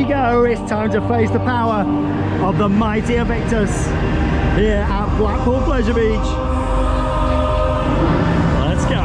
we go. It's time to face the power of the mighty Aviktas here at Blackpool Pleasure Beach. Let's go.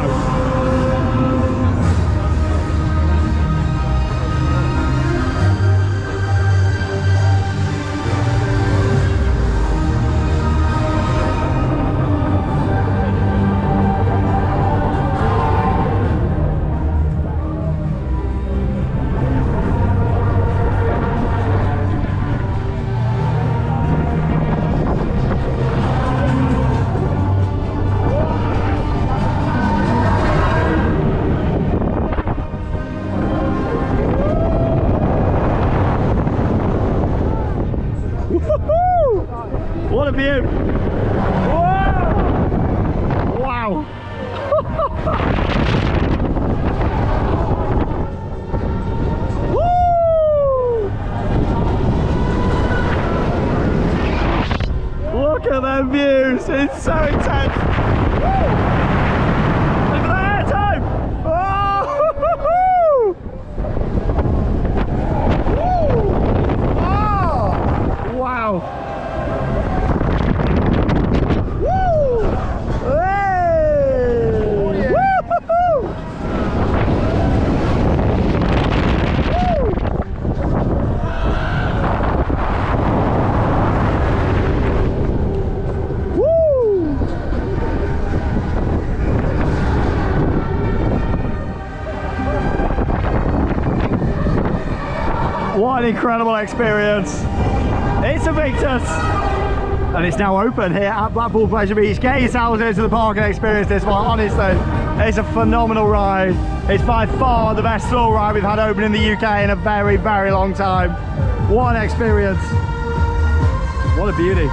What a view! Whoa! Wow! Woo! Look at them views! It's so intense! Woo! Look at that airtime! Oh! Woo! Oh! Wow! What an incredible experience. It's Aviktas and it's now open here at Blackpool Pleasure Beach. Get yourselves into the park and experience this one. Honestly, it's a phenomenal ride. It's by far the best thrill ride we've had open in the UK in a very, very long time. What an experience. What a beauty.